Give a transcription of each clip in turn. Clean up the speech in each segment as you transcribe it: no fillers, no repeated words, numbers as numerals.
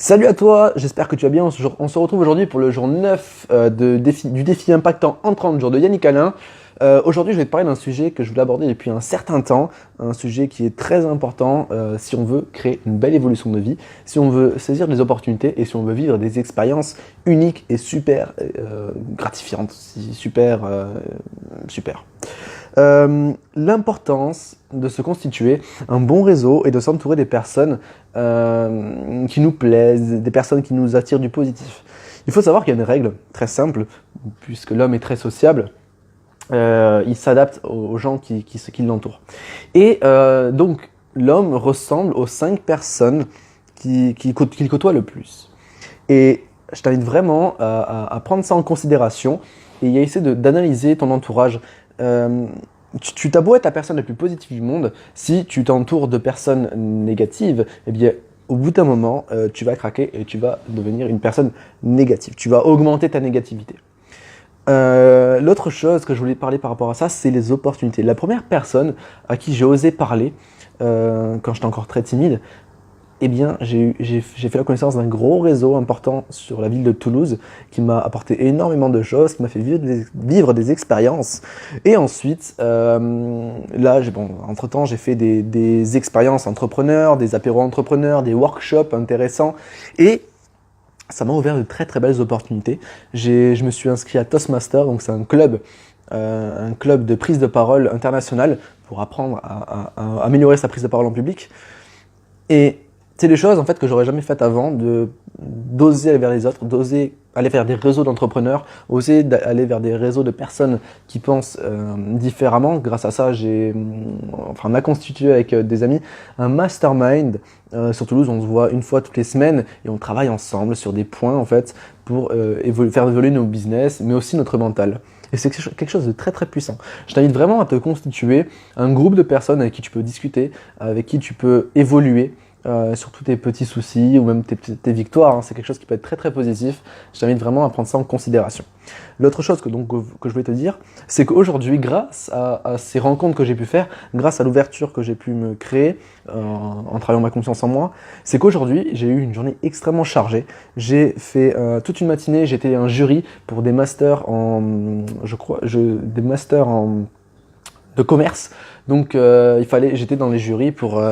Salut à toi, j'espère que tu vas bien. On se retrouve aujourd'hui pour le jour 9 du défi impactant en 30 jours de Yannick Alain. Aujourd'hui, je vais te parler d'un sujet que je voulais aborder depuis un certain temps, un sujet qui est très important si on veut créer une belle évolution de vie, si on veut saisir des opportunités et si on veut vivre des expériences uniques et super gratifiantes, super. L'importance de se constituer un bon réseau et de s'entourer des personnes qui nous plaisent, des personnes qui nous attirent du positif. Il faut savoir qu'il y a une règle très simple, puisque l'homme est très sociable, il s'adapte aux gens qui l'entourent. Et donc, l'homme ressemble aux 5 personnes qu'il côtoie le plus. Et je t'invite vraiment à prendre ça en considération et à essayer d'analyser ton entourage. Tu t'as beau être la personne la plus positive du monde, si tu t'entoures de personnes négatives, eh bien, au bout d'un moment, tu vas craquer et tu vas devenir une personne négative. Tu vas augmenter ta négativité. L'autre chose que je voulais parler par rapport à ça, c'est les opportunités. La première personne à qui j'ai osé parler, quand j'étais encore très timide, eh bien, j'ai fait la connaissance d'un gros réseau important sur la ville de Toulouse qui m'a apporté énormément de choses, qui m'a fait vivre des expériences. Et ensuite, entre-temps, j'ai fait des expériences entrepreneurs, des apéros entrepreneurs, des workshops intéressants. Et ça m'a ouvert de très très belles opportunités. Je me suis inscrit à Toastmaster, donc c'est un club de prise de parole international pour apprendre à améliorer sa prise de parole en public. Et c'est des choses en fait que j'aurais jamais faites avant, d'oser aller vers les autres, d'oser aller vers des réseaux d'entrepreneurs, oser aller vers des réseaux de personnes qui pensent différemment. Grâce à ça, on a constitué avec des amis un mastermind sur Toulouse. On se voit une fois toutes les semaines et on travaille ensemble sur des points en fait pour faire évoluer nos business, mais aussi notre mental. Et c'est quelque chose de très très puissant. Je t'invite vraiment à te constituer un groupe de personnes avec qui tu peux discuter, avec qui tu peux évoluer sur tous tes petits soucis ou même tes victoires. Hein. C'est quelque chose qui peut être très très positif. Je t'invite vraiment à prendre ça en considération. L'autre chose que je voulais te dire, c'est qu'aujourd'hui, grâce à ces rencontres que j'ai pu faire, grâce à l'ouverture que j'ai pu me créer en travaillant ma confiance en moi, c'est qu'aujourd'hui, j'ai eu une journée extrêmement chargée. J'ai fait toute une matinée, j'étais un jury pour des masters de commerce. Donc j'étais dans les jurys pour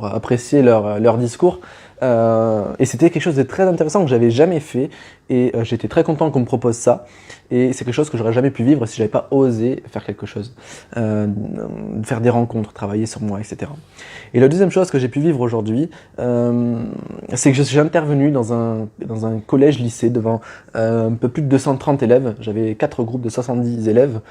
apprécier leur discours. Et c'était quelque chose de très intéressant que j'avais jamais fait. Et j'étais très content qu'on me propose ça. Et c'est quelque chose que j'aurais jamais pu vivre si j'avais pas osé faire quelque chose. Faire des rencontres, travailler sur moi, etc. Et la deuxième chose que j'ai pu vivre aujourd'hui, c'est que j'ai intervenu dans un collège-lycée devant un peu plus de 230 élèves. J'avais 4 groupes de 70 élèves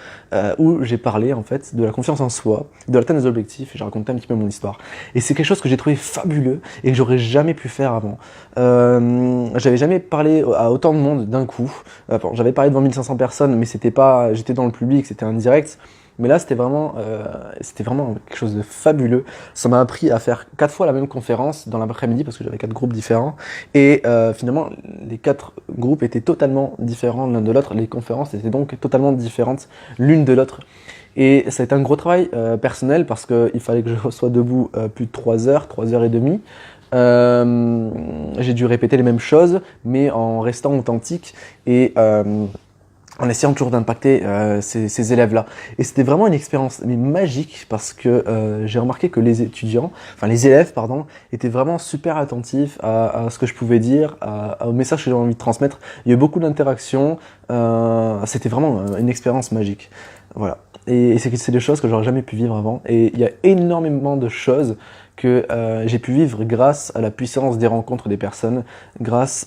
où j'ai parlé en fait de la confiance en soi, de l'atteinte des objectifs et j'ai raconté un petit peu mon histoire. Et c'est quelque chose que j'ai trouvé fabuleux et que j'aurais jamais pu faire avant. J'avais jamais parlé à autant de monde d'un coup. J'avais parlé devant 1500 personnes, mais j'étais dans le public, c'était un direct. Mais là, c'était vraiment quelque chose de fabuleux. Ça m'a appris à faire 4 fois la même conférence dans l'après-midi parce que j'avais 4 groupes différents. Et finalement, les 4 groupes étaient totalement différents l'un de l'autre. Les conférences étaient donc totalement différentes l'une de l'autre. Et ça a été un gros travail personnel parce qu'il fallait que je sois debout plus de 3 heures et demie. J'ai dû répéter les mêmes choses, mais en restant authentique et en essayant toujours d'impacter ces élèves-là. Et c'était vraiment une expérience magique parce que j'ai remarqué que les élèves, étaient vraiment super attentifs à ce que je pouvais dire, au message que j'avais envie de transmettre. Il y a eu beaucoup d'interactions. C'était vraiment une expérience magique. Voilà. Et c'est des choses que j'aurais jamais pu vivre avant. Et il y a énormément de choses que j'ai pu vivre grâce à la puissance des rencontres des personnes, grâce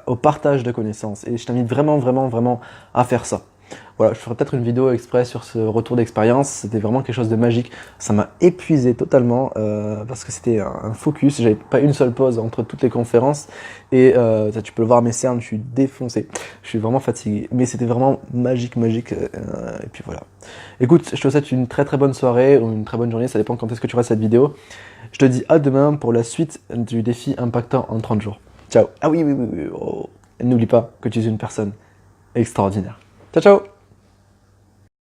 au partage de connaissances. Et je t'invite vraiment à faire ça. Voilà, je ferai peut-être une vidéo exprès sur ce retour d'expérience. C'était vraiment quelque chose de magique. Ça m'a épuisé totalement parce que c'était un focus. J'avais pas une seule pause entre toutes les conférences. Et ça, tu peux le voir à mes cernes, je suis défoncé. Je suis vraiment fatigué. Mais c'était vraiment magique. Et puis voilà. Écoute, je te souhaite une très bonne soirée ou une très bonne journée. Ça dépend quand est-ce que tu vois cette vidéo. Je te dis à demain pour la suite du défi impactant en 30 jours. Ciao. Ah oui. Oh. N'oublie pas que tu es une personne extraordinaire. Ciao.